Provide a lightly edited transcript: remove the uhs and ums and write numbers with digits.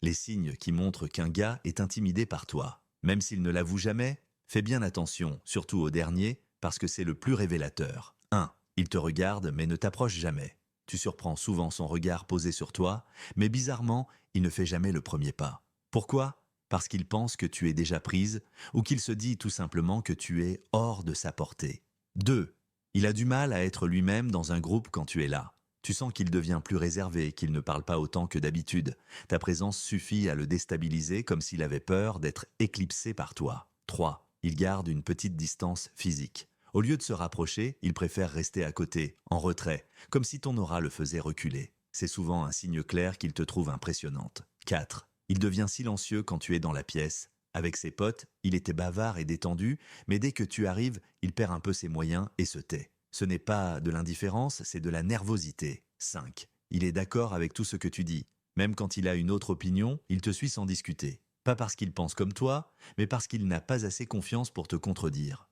Les signes qui montrent qu'un gars est intimidé par toi. Même s'il ne l'avoue jamais, fais bien attention, surtout au dernier, parce que c'est le plus révélateur. 1. Il te regarde mais ne t'approche jamais. Tu surprends souvent son regard posé sur toi, mais bizarrement, il ne fait jamais le premier pas. Pourquoi? Parce qu'il pense que tu es déjà prise, ou qu'il se dit tout simplement que tu es hors de sa portée. 2. Il a du mal à être lui-même dans un groupe quand tu es là. Tu sens qu'il devient plus réservé, qu'il ne parle pas autant que d'habitude. Ta présence suffit à le déstabiliser comme s'il avait peur d'être éclipsé par toi. 3. Il garde une petite distance physique. Au lieu de se rapprocher, il préfère rester à côté, en retrait, comme si ton aura le faisait reculer. C'est souvent un signe clair qu'il te trouve impressionnante. 4. Il devient silencieux quand tu es dans la pièce. Avec ses potes, il était bavard et détendu, mais dès que tu arrives, il perd un peu ses moyens et se tait. Ce n'est pas de l'indifférence, c'est de la nervosité. 5. Il est d'accord avec tout ce que tu dis. Même quand il a une autre opinion, il te suit sans discuter. Pas parce qu'il pense comme toi, mais parce qu'il n'a pas assez confiance pour te contredire.